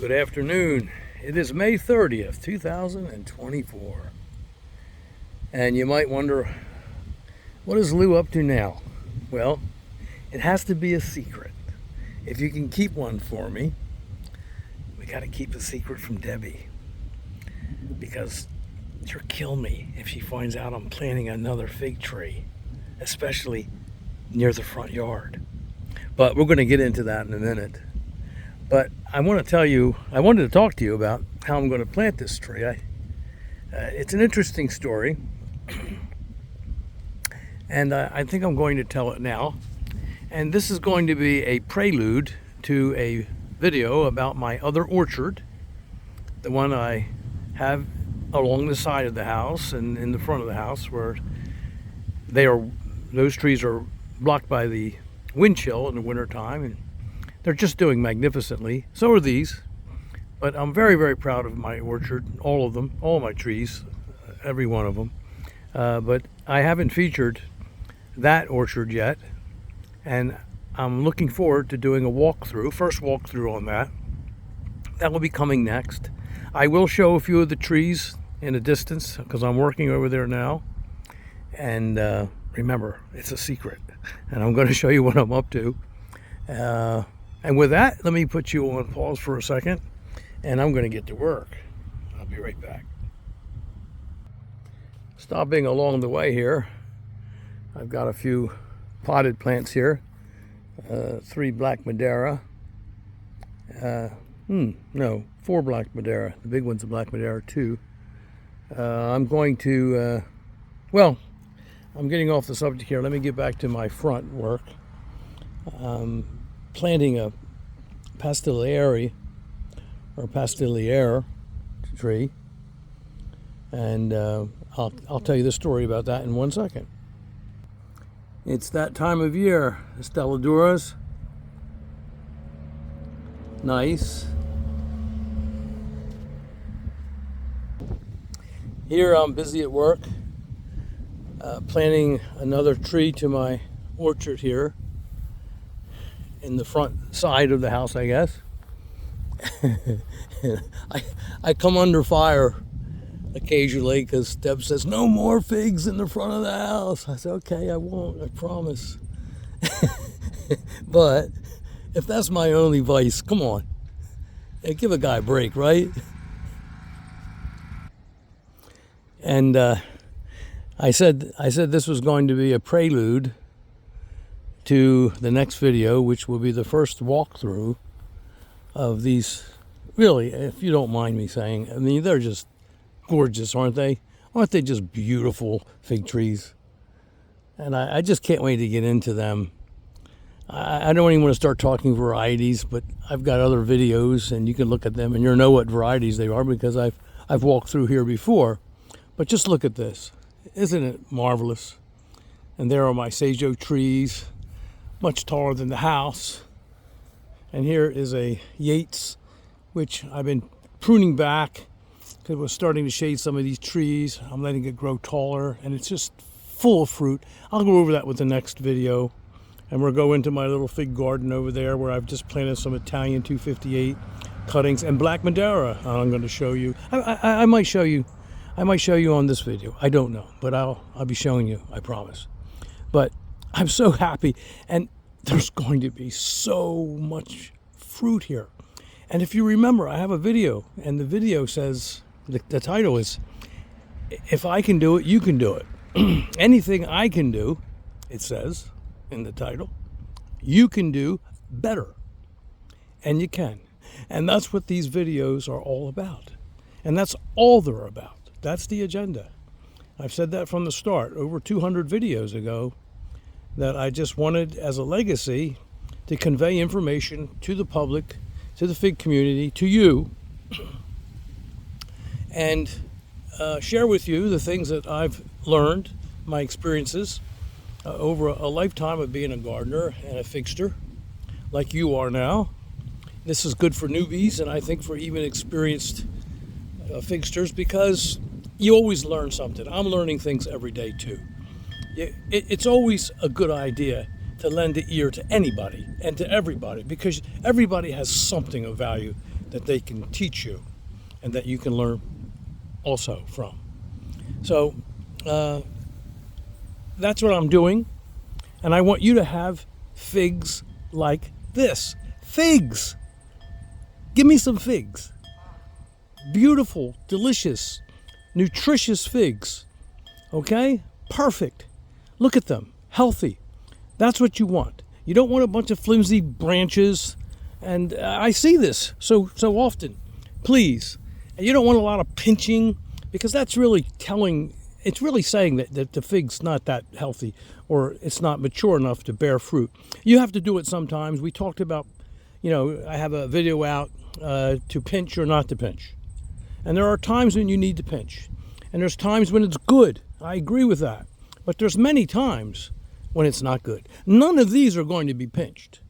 Good afternoon. It is May 30th, 2024. And you might wonder, what is Lou up to now? Well, it has to be a secret. If you can keep one for me, we got to keep the secret from Debbie. Because she'll kill me if she finds out I'm planting another fig tree, especially near the front yard. But we're going to get into that in a minute. But I wanted to talk to you about how I'm going to plant this tree. It's an interesting story, and I think I'm going to tell it now. And this is going to be a prelude to a video about my other orchard, the one I have along the side of the house and in the front of the house, where those trees are blocked by the wind chill in the wintertime, and they're just doing magnificently. So are these. But I'm very, very proud of my orchard, all of them, all my trees, every one of them. But I haven't featured that orchard yet, and I'm looking forward to doing a first walkthrough on that. That will be coming next. I will show a few of the trees in a distance because I'm working over there now. And remember, it's a secret, and I'm going to show you what I'm up to. And with that, let me put you on pause for a second, and I'm going to get to work. I'll be right back. Stopping along the way here, I've got a few potted plants here. 3 Black Madeira. 4 Black Madeira. The big one's a Black Madeira too. I'm going to, I'm getting off the subject here. Let me get back to my front work. Planting a pastiliere tree, and I'll tell you the story about that in 1 second. It's that time of year. The Stelladuras, nice. Here I'm busy at work, planting another tree to my orchard here in the front side of the house, I guess. I come under fire occasionally because Deb says, no more figs in the front of the house. I said, okay, I won't, I promise. But if that's my only vice, come on. Hey, give a guy a break, right? And I said this was going to be a prelude to the next video, which will be the first walkthrough of these. Really, if you don't mind me saying, I mean, they're just gorgeous, aren't they? Aren't they just beautiful fig trees? And I just can't wait to get into them. I don't even want to start talking varieties, but I've got other videos, and you can look at them, and you'll know what varieties they are because I've walked through here before. But just look at this. Isn't it marvelous? And there are my sage oak trees, much taller than the house. And here is a Yates, which I've been pruning back because it was starting to shade some of these trees. I'm letting it grow taller, and it's just full of fruit. I'll go over that with the next video. And we'll go into my little fig garden over there where I've just planted some Italian 258 cuttings and Black Madeira. I'm going to show you. I might show you. I might show you on this video. I don't know, but I'll be showing you, I promise. But I'm so happy, and there's going to be so much fruit here. And if you remember, I have a video, and the video says, the title is, if I can do it, you can do it. Anything I can do, it says in the title, you can do better. And you can. And that's what these videos are all about. And that's all they're about. That's the agenda. I've said that from the start, over 200 videos ago, that I just wanted as a legacy to convey information to the public, to the fig community, to you, and share with you the things that I've learned, my experiences over a lifetime of being a gardener and a figster, like you are now. This is good for newbies, and I think for even experienced figsters, because you always learn something. I'm learning things every day too. It's always a good idea to lend an ear to anybody and to everybody, because everybody has something of value that they can teach you and that you can learn also from. So that's what I'm doing, and I want you to have figs like this. Figs! Give me some figs. Beautiful, delicious, nutritious figs. Okay? Perfect. Look at them. Healthy. That's what you want. You don't want a bunch of flimsy branches. And I see this so often. Please. And you don't want a lot of pinching, because that's really telling, it's really saying that the fig's not that healthy, or it's not mature enough to bear fruit. You have to do it sometimes. We talked about, I have a video out to pinch or not to pinch. And there are times when you need to pinch. And there's times when it's good. I agree with that. But there's many times when it's not good. None of these are going to be pinched.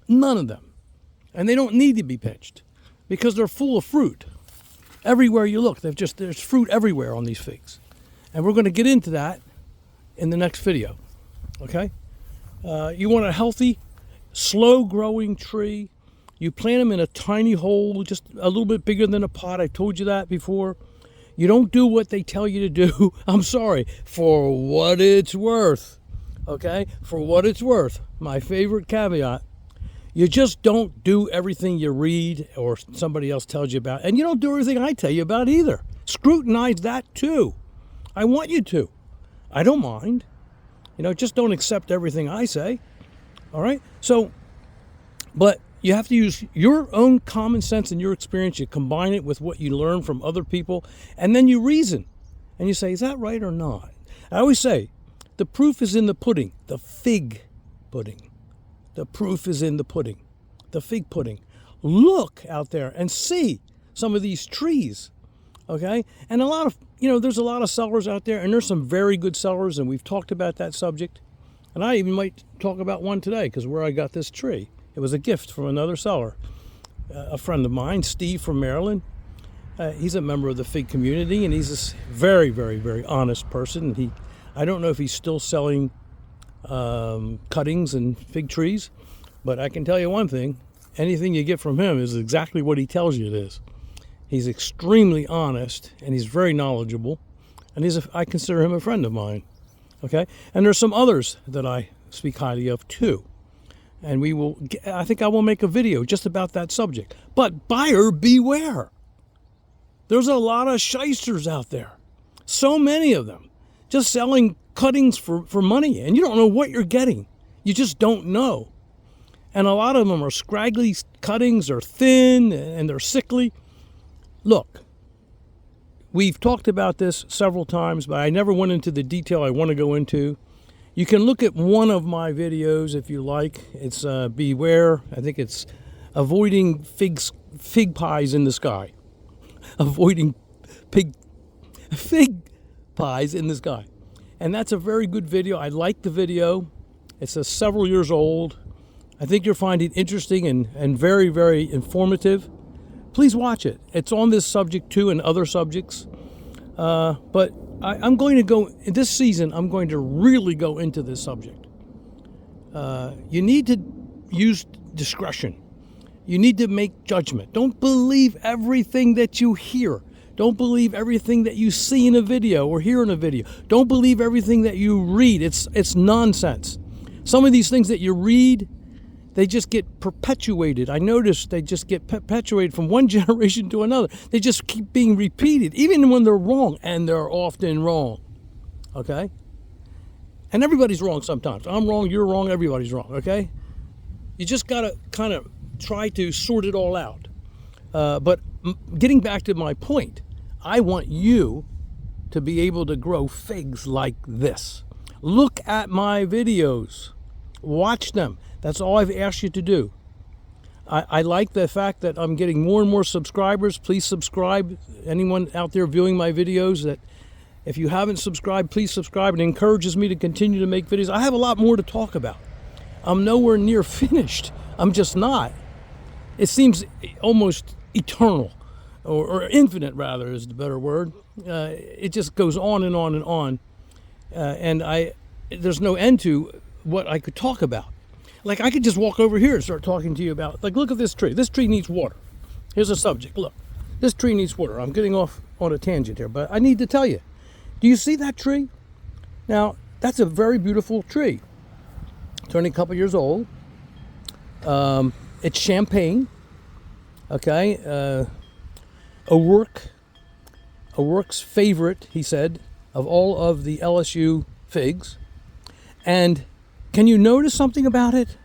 None of them. And they don't need to be pinched because they're full of fruit. Everywhere you look, there's fruit everywhere on these figs. And we're going to get into that in the next video. Okay? You want a healthy, slow-growing tree. You plant them in a tiny hole, just a little bit bigger than a pot. I told you that before. You don't do what they tell you to do. I'm sorry. For what it's worth. Okay? For what it's worth. My favorite caveat. You just don't do everything you read or somebody else tells you about. And you don't do everything I tell you about either. Scrutinize that too. I want you to. I don't mind. Just don't accept everything I say. All right? So, but you have to use your own common sense and your experience. You combine it with what you learn from other people, and then you reason. And you say, is that right or not? I always say, the proof is in the pudding, the fig pudding. The proof is in the pudding, the fig pudding. Look out there and see some of these trees, okay? And there's a lot of sellers out there, and there's some very good sellers, and we've talked about that subject. And I even might talk about one today, because where I got this tree, it was a gift from another seller, a friend of mine, Steve from Maryland. He's a member of the fig community, and he's a very, very, very honest person. I don't know if he's still selling cuttings and fig trees, but I can tell you one thing: anything you get from him is exactly what he tells you it is. He's extremely honest, and he's very knowledgeable, and I consider him a friend of mine. Okay, and there's some others that I speak highly of too, and I think I will make a video just about that subject. But buyer beware. There's a lot of shysters out there, so many of them, just selling cuttings for money, and you don't know what you're getting. You just don't know. And a lot of them are scraggly cuttings, or thin, and they're sickly. Look, we've talked about this several times, but I never went into the detail I want to go into. You can look at one of my videos if you like. It's Beware. I think it's Avoiding Fig Pies in the Sky. Avoiding fig pies in the sky. And that's a very good video. I like the video. It's several years old. I think you'll find it interesting and very, very informative. Please watch it. It's on this subject too, and other subjects. But I'm going to go, this season, I'm going to really go into this subject. You need to use discretion. You need to make judgment. Don't believe everything that you hear. Don't believe everything that you see in a video or hear in a video. Don't believe everything that you read. It's nonsense. Some of these things that you read, they just get perpetuated. I noticed they just get perpetuated from one generation to another. They just keep being repeated, even when they're wrong, and they're often wrong. Okay? And everybody's wrong sometimes. I'm wrong, you're wrong, everybody's wrong. Okay? You just got to kind of try to sort it all out. But getting back to my point, I want you to be able to grow figs like this. Look at my videos. Watch them. That's all I've asked you to do. I like the fact that I'm getting more and more subscribers. Please subscribe. Anyone out there viewing my videos, that if you haven't subscribed, please subscribe. It encourages me to continue to make videos. I have a lot more to talk about. I'm nowhere near finished. I'm just not. It seems almost eternal, or infinite rather is the better word. It just goes on and on and on. And there's no end to what I could talk about. Like, I could just walk over here and start talking to you about, like, look at this tree. This tree needs water. Here's a subject. Look, this tree needs water. I'm getting off on a tangent here, but I need to tell you. Do you see that tree? Now, that's a very beautiful tree. Turning a couple years old. It's champagne. Okay. O'Rourke's favorite, he said, of all of the LSU figs. And can you notice something about it?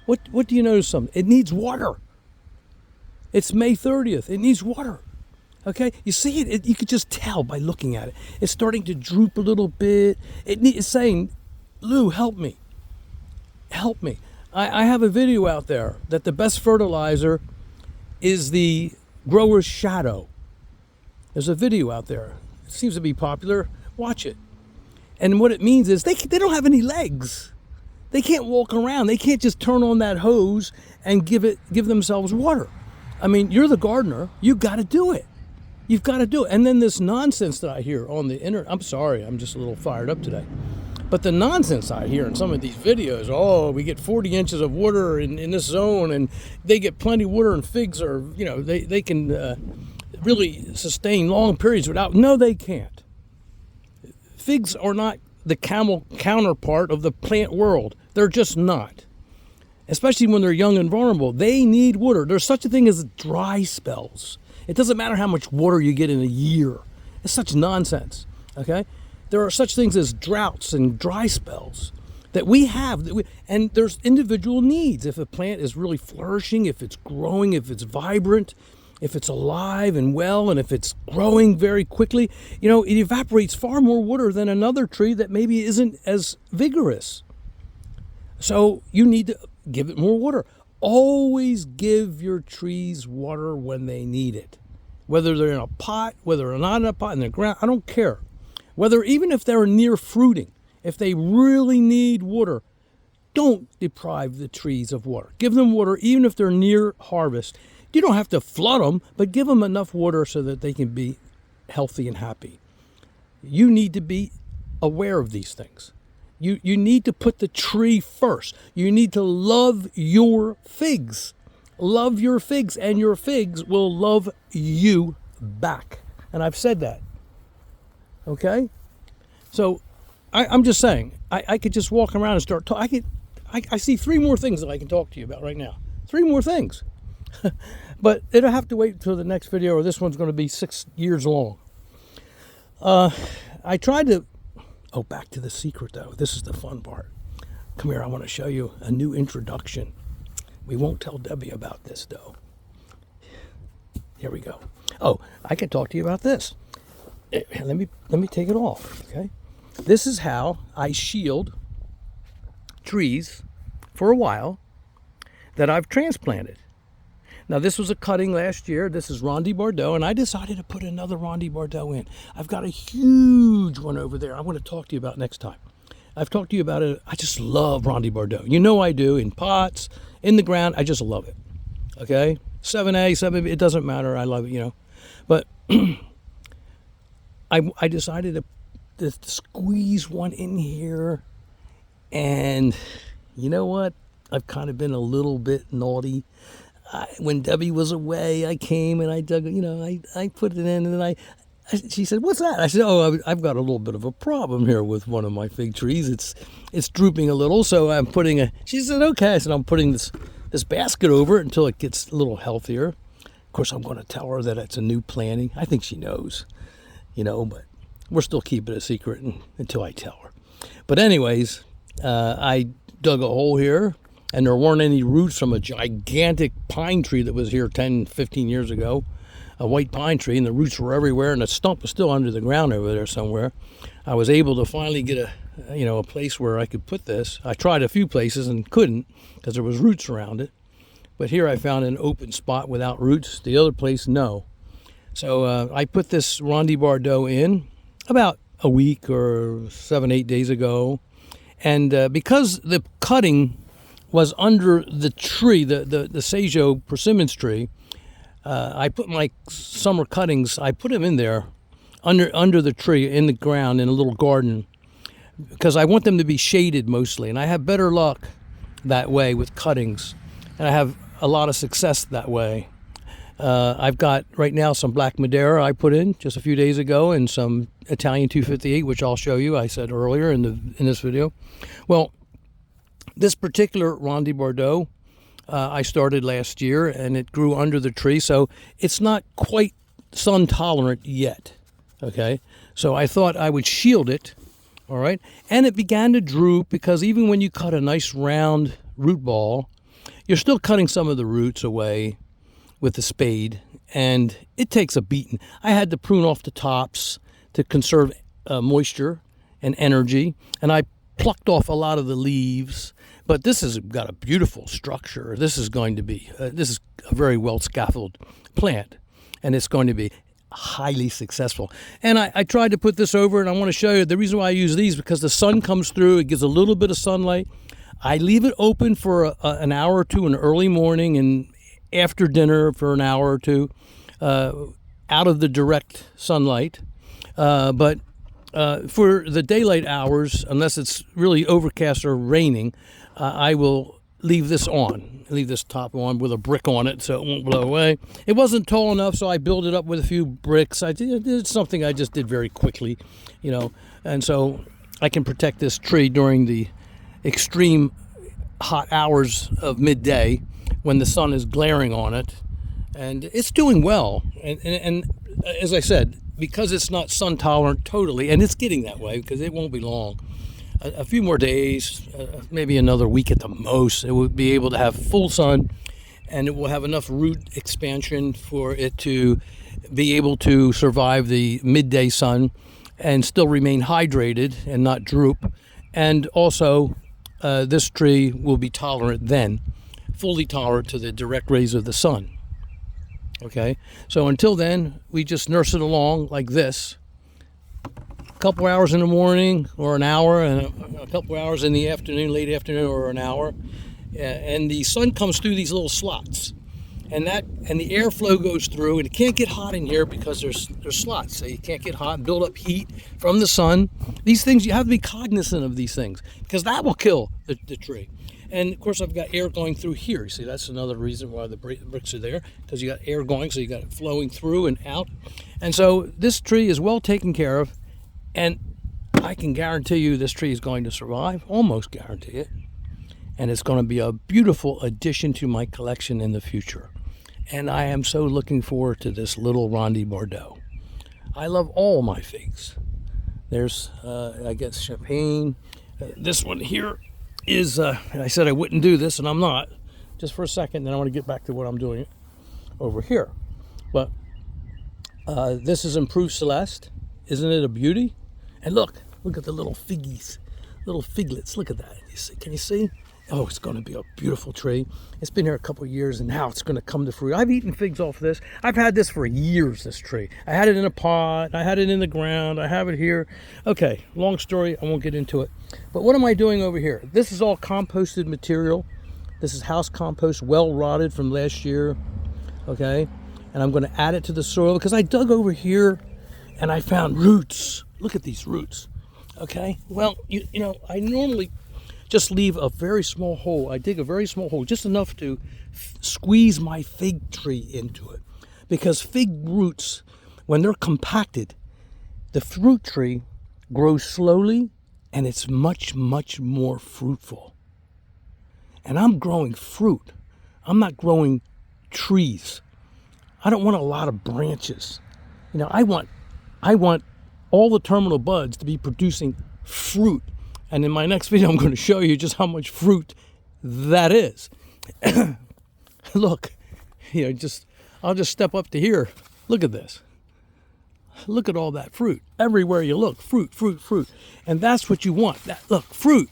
What do you notice something? It needs water. It's May 30th. It needs water. Okay? You see it? You could just tell by looking at it. It's starting to droop a little bit. It's saying, Lou, help me. Help me. I have a video out there that the best fertilizer is the grower's shadow. There's a video out there. It seems to be popular. Watch it. And what it means is they don't have any legs. They can't walk around. They can't just turn on that hose and give themselves water. I mean, you're the gardener. You got to do it. You've got to do it. And then this nonsense that I hear on the internet. I'm sorry. I'm just a little fired up today. But the nonsense I hear in some of these videos, oh, we get 40 inches of water in this zone, and they get plenty of water, and figs are, they can really sustain long periods without. No, they can't. Figs are not the camel counterpart of the plant world. They're just not. Especially when they're young and vulnerable. They need water. There's such a thing as dry spells. It doesn't matter how much water you get in a year. It's such nonsense, okay? There are such things as droughts and dry spells that we have. And there's individual needs. If a plant is really flourishing, if it's growing, if it's vibrant, if it's alive and well, and if it's growing very quickly, it evaporates far more water than another tree that maybe isn't as vigorous. So you need to give it more water. Always give your trees water when they need it. Whether they're in a pot, whether they're not in a pot, in the ground, I don't care. Even if they're near fruiting, if they really need water, don't deprive the trees of water. Give them water even if they're near harvest. You don't have to flood them, but give them enough water so that they can be healthy and happy. You need to be aware of these things. You need to put the tree first. You need to love your figs. Love your figs, and your figs will love you back. And I've said that. Okay? So I'm just saying, I could just walk around and start talking. I see 3 more things that I can talk to you about right now. 3 more things. But it'll have to wait until the next video, or this one's going to be 6 years long. I tried to... Oh, back to the secret, though. This is the fun part. Come here, I want to show you a new introduction. We won't tell Debbie about this, though. Here we go. Oh, I can talk to you about this. Let me take it off, okay? This is how I shield trees for a while that I've transplanted. Now, this was a cutting last year. This is Ronde Bordeaux, and I decided to put another Ronde Bordeaux in. I've got a huge one over there I want to talk to you about next time. I've talked to you about it. I just love Ronde Bordeaux. You know I do, in pots, in the ground. I just love it, okay? 7A, 7B, it doesn't matter. I love it, But I decided to squeeze one in here, and you know what? I've kind of been a little bit naughty. When Debbie was away, I came and I dug, I put it in, and then she said, "What's that?" I said, "Oh, I've got a little bit of a problem here with one of my fig trees. It's drooping a little, so I'm putting She said, "Okay." I said, "I'm putting this basket over it until it gets a little healthier." Of course, I'm going to tell her that it's a new planting. I think she knows, but we're still keeping it a secret until I tell her. But anyways, I dug a hole here. And there weren't any roots from a gigantic pine tree that was here 10, 15 years ago, a white pine tree, and the roots were everywhere, and the stump was still under the ground over there somewhere. I was able to finally get a place where I could put this. I tried a few places and couldn't because there was roots around it. But here I found an open spot without roots. The other place, no. So I put this Ronde Bordeaux in about a week or 7, 8 days ago. And because the cutting was under the tree, the Sajo persimmons tree, I put my summer cuttings, I put them in there under the tree, in the ground, in a little garden, because I want them to be shaded mostly. And I have better luck that way with cuttings, and I have a lot of success that way. I've got right now some black Madeira I put in just a few days ago, and some Italian 258, which I'll show you. I said earlier in this video. Well, this particular Ronde Bordeaux I started last year, and it grew under the tree, so it's not quite sun tolerant yet. Okay, so I thought I would shield it. All right, and it began to droop because even when you cut a nice round root ball, you're still cutting some of the roots away with the spade, and it takes a beating. I had to prune off the tops to conserve moisture and energy, and I plucked off a lot of the leaves. But this has got a beautiful structure. This is going to be this is a very well scaffolded plant, and it's going to be highly successful. And I tried to put this over, and I want to show you the reason why I use these, because the sun comes through, it gives a little bit of sunlight. I leave it open for an hour or two in the early morning and after dinner for an hour or two, out of the direct sunlight. But for the daylight hours, unless it's really overcast or raining, I will leave this on, leave this top on with a brick on it so it won't blow away. It wasn't tall enough, so I built it up with a few bricks. I did something I just did very quickly, you know, and so I can protect this tree during the extreme hot hours of midday when the sun is glaring on it. And it's doing well, and as I said, because it's not sun tolerant totally, and it's getting that way because it won't be long, a few more days, maybe another week at the most, it will be able to have full sun, and it will have enough root expansion for it to be able to survive the midday sun and still remain hydrated and not droop. And also, this tree will be tolerant then, fully tolerant to the direct rays of the sun. Okay, so until then, we just nurse it along like this. A couple hours in the morning, or an hour, and a couple hours in the afternoon, late afternoon, or an hour. And the sun comes through these little slots, and the airflow goes through, and it can't get hot in here because there's slots, so you can't get hot and build up heat from the sun. These things, you have to be cognizant of these things, because that will kill the tree. And of course, I've got air going through here. See, that's another reason why the bricks are there, because you got air going, so you got it flowing through and out. And so this tree is well taken care of, and I can guarantee you this tree is going to survive, almost guarantee it. And it's going to be a beautiful addition to my collection in the future. And I am so looking forward to this little Ronde Bordeaux. I love all my figs. There's, I guess, Champagne. This one here is, I said I wouldn't do this, and I'm not. Just for a second, then I want to get back to what I'm doing over here. But this is Improved Celeste. Isn't it a beauty? And look at the little figgies, little figlets. Look at that. Can you see? Oh, it's going to be a beautiful tree. It's been here a couple of years, and now it's going to come to fruit. I've eaten figs off this. I've had this for years, this tree. I had it in a pot. I had it in the ground. I have it here. Okay, long story. I won't get into it. But what am I doing over here? This is all composted material. This is house compost, well rotted from last year. Okay, and I'm going to add it to the soil because I dug over here, and I found roots. Look at these roots. Okay, well, you know, I normally just leave a very small hole. I dig a very small hole, just enough to squeeze my fig tree into it. Because fig roots, when they're compacted, the fruit tree grows slowly, and it's much, much more fruitful. And I'm growing fruit. I'm not growing trees. I don't want a lot of branches. You know, I want all the terminal buds to be producing fruit. And in my next video, I'm going to show you just how much fruit that is. Look, you know, I'll just step up to here. Look at this. Look at all that fruit. Everywhere you look, fruit, fruit, fruit. And that's what you want. Look, fruit.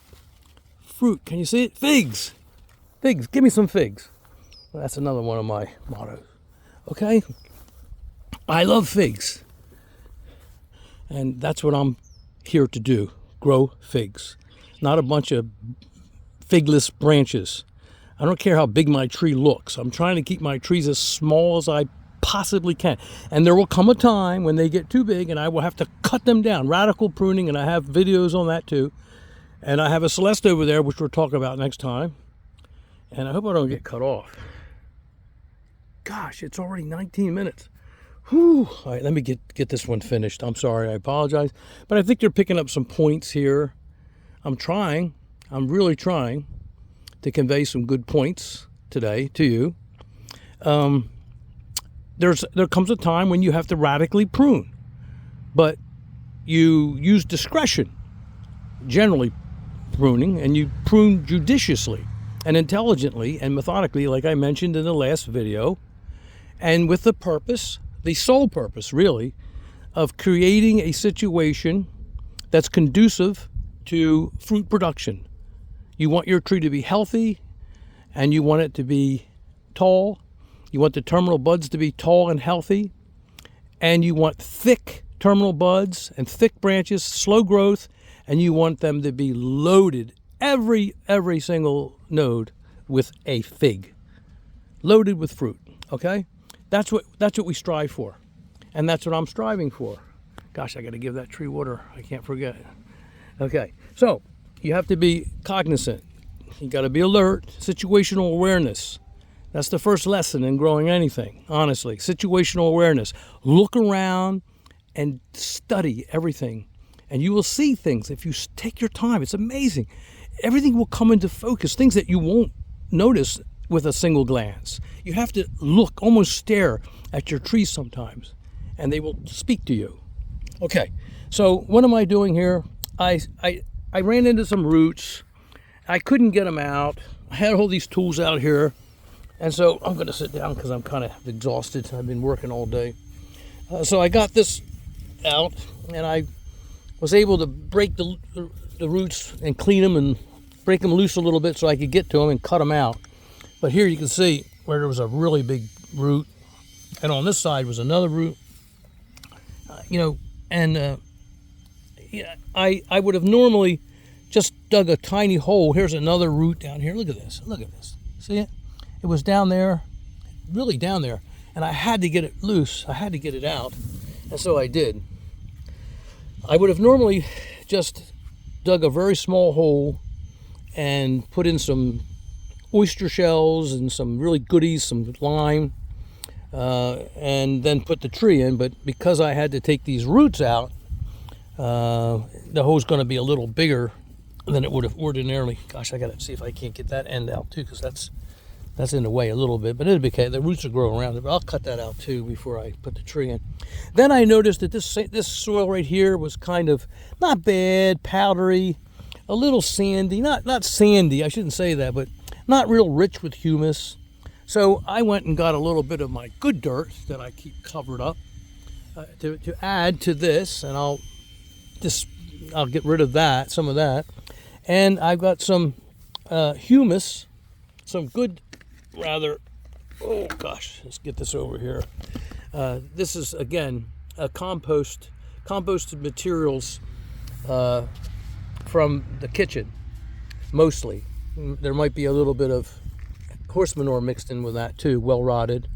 Fruit. Can you see it? Figs. Figs. Give me some figs. Well, that's another one of my mottos. Okay? I love figs. And that's what I'm here to do. Grow figs, not a bunch of figless branches. I don't care how big my tree looks. I'm trying to keep my trees as small as I possibly can. And there will come a time when they get too big and I will have to cut them down. Radical pruning, and I have videos on that too. And I have a Celeste over there, which we'll talk about next time. And I hope I don't get cut off. gosh, it's already 19 minutes. Whew. All right, let me get this one finished. I'm sorry, I apologize. But I think you're picking up some points here. I'm really trying to convey some good points today to you. There comes a time when you have to radically prune, but you use discretion, generally pruning, and you prune judiciously and intelligently and methodically, like I mentioned in the last video, and with the purpose, the sole purpose really, of creating a situation that's conducive to fruit production. You want your tree to be healthy, and you want it to be tall. You want the terminal buds to be tall and healthy, and you want thick terminal buds and thick branches, slow growth, and you want them to be loaded, every single node, with a fig, loaded with fruit. Okay, that's what we strive for, and that's what I'm striving for. Gosh, I got to give that tree water. I can't forget. Okay, so you have to be cognizant. You got to be alert. Situational awareness. That's the first lesson in growing anything, honestly. Situational awareness. Look around and study everything, and you will see things if you take your time. It's amazing. Everything will come into focus, things that you won't notice with a single glance. You have to look, almost stare at your trees sometimes, and they will speak to you. Okay, so what am I doing here? I ran into some roots. I couldn't get them out. I had all these tools out here, and so I'm going to sit down because I'm kind of exhausted. I've been working all day. So I got this out, and I was able to break the roots and clean them and break them loose a little bit so I could get to them and cut them out. But here you can see where there was a really big root, and on this side was another root. I would have normally just dug a tiny hole. Here's another root down here. Look at this. Look at this. See it? It was down there, really down there, and I had to get it loose. I had to get it out, and so I did. I would have normally just dug a very small hole and put in some oyster shells and some really goodies, some lime, and then put the tree in. But because I had to take these roots out, the hole's going to be a little bigger than it would have ordinarily. Gosh, I got to see if I can't get that end out too, because that's in the way a little bit, but it'll be okay. The roots will grow around it, but I'll cut that out too before I put the tree in. Then I noticed that this soil right here was kind of not bad, powdery, a little sandy, not sandy, I shouldn't say that, but not real rich with humus. So I went and got a little bit of my good dirt that I keep covered up to add to this, and I'll get rid of that, some of that. And I've got some humus, some good, oh gosh, let's get this over here. This is, again, composted materials from the kitchen, mostly. There might be a little bit of horse manure mixed in with that too, well rotted.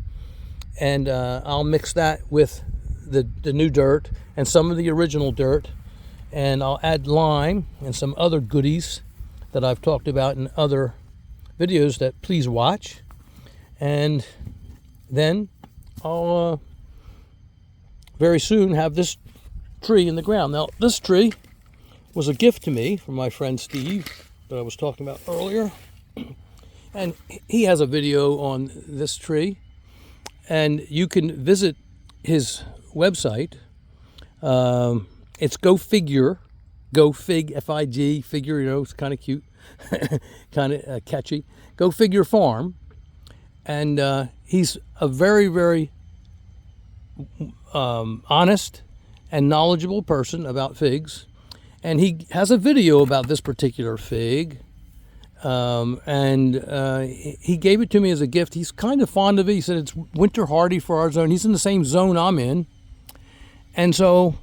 And I'll mix that with the new dirt and some of the original dirt, and I'll add lime and some other goodies that I've talked about in other videos that please watch. And then I'll very soon have this tree in the ground. Now, this tree was a gift to me from my friend Steve that I was talking about earlier. And he has a video on this tree, and you can visit his website. It's GoFigure, F-I-G, figure, it's kind of cute, kind of catchy. GoFigure Farm, and he's a very, very honest and knowledgeable person about figs, and he has a video about this particular fig. He gave it to me as a gift. He's kind of fond of it. He said it's winter hardy for our zone. He's in the same zone I'm in. And so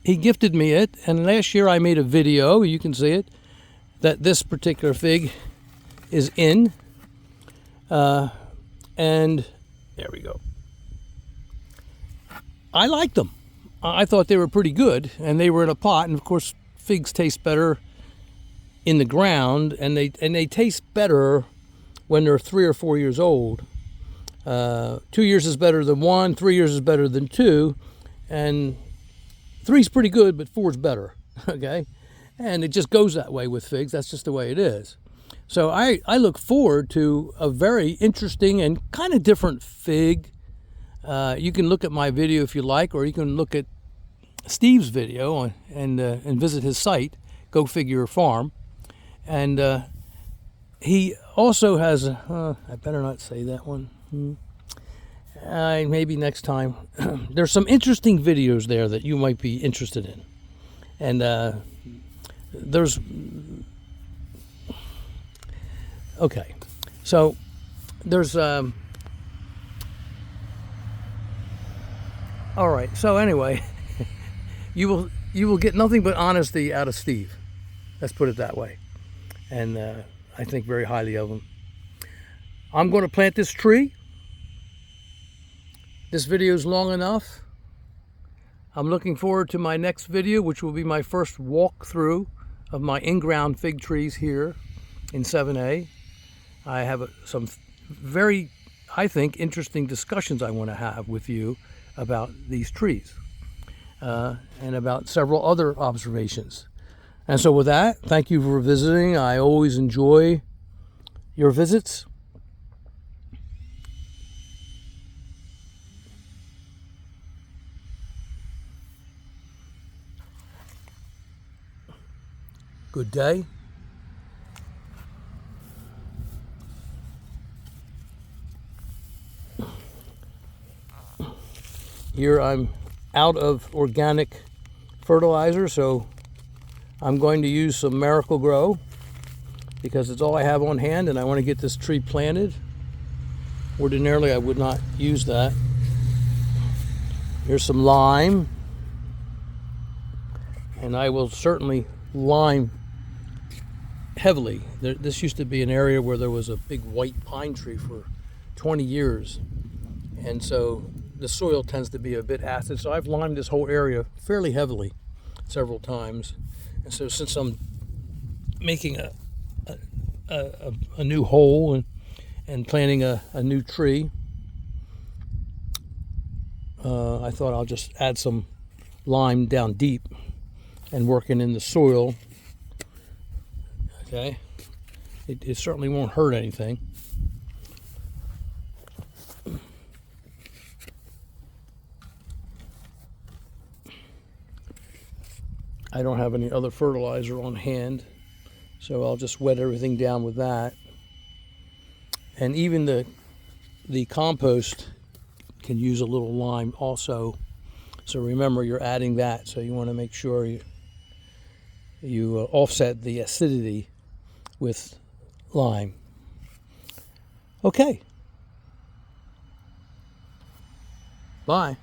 he gifted me it. And last year I made a video, you can see it, that this particular fig is in. And there we go. I liked them. I thought they were pretty good. And they were in a pot. And of course, figs taste better in the ground, and they taste better when they're 3 or 4 years old. 2 years is better than 1, 3 years is better than 2, and 3's pretty good, but 4's better, okay? And it just goes that way with figs. That's just the way it is. So I look forward to a very interesting and kind of different fig. You can look at my video if you like, or you can look at Steve's video and visit his site, Go Figure Farm. And he also has, I better not say that one. Maybe next time. There's some interesting videos there that you might be interested in. And okay, so there's, all right, so anyway, you will get nothing but honesty out of Steve. Let's put it that way. And I think very highly of him. I'm going to plant this tree. This video is long enough. I'm looking forward to my next video, which will be my first walkthrough of my in-ground fig trees here in 7A. I have some very, I think, interesting discussions I want to have with you about these trees and about several other observations. And so with that, thank you for visiting. I always enjoy your visits. Good day. Here I'm out of organic fertilizer, so I'm going to use some Miracle Grow because it's all I have on hand and I want to get this tree planted. Ordinarily I would not use that. Here's some lime, and I will certainly lime heavily. This used to be an area where there was a big white pine tree for 20 years, and so the soil tends to be a bit acid, so I've limed this whole area fairly heavily several times. And so since I'm making a new hole and planting a new tree, I thought I'll just add some lime down deep and working in the soil. Okay, it certainly won't hurt anything. I don't have any other fertilizer on hand, so I'll just wet everything down with that. And even the compost can use a little lime also. So remember, you're adding that, so you want to make sure you offset the acidity with lime. Okay. Bye.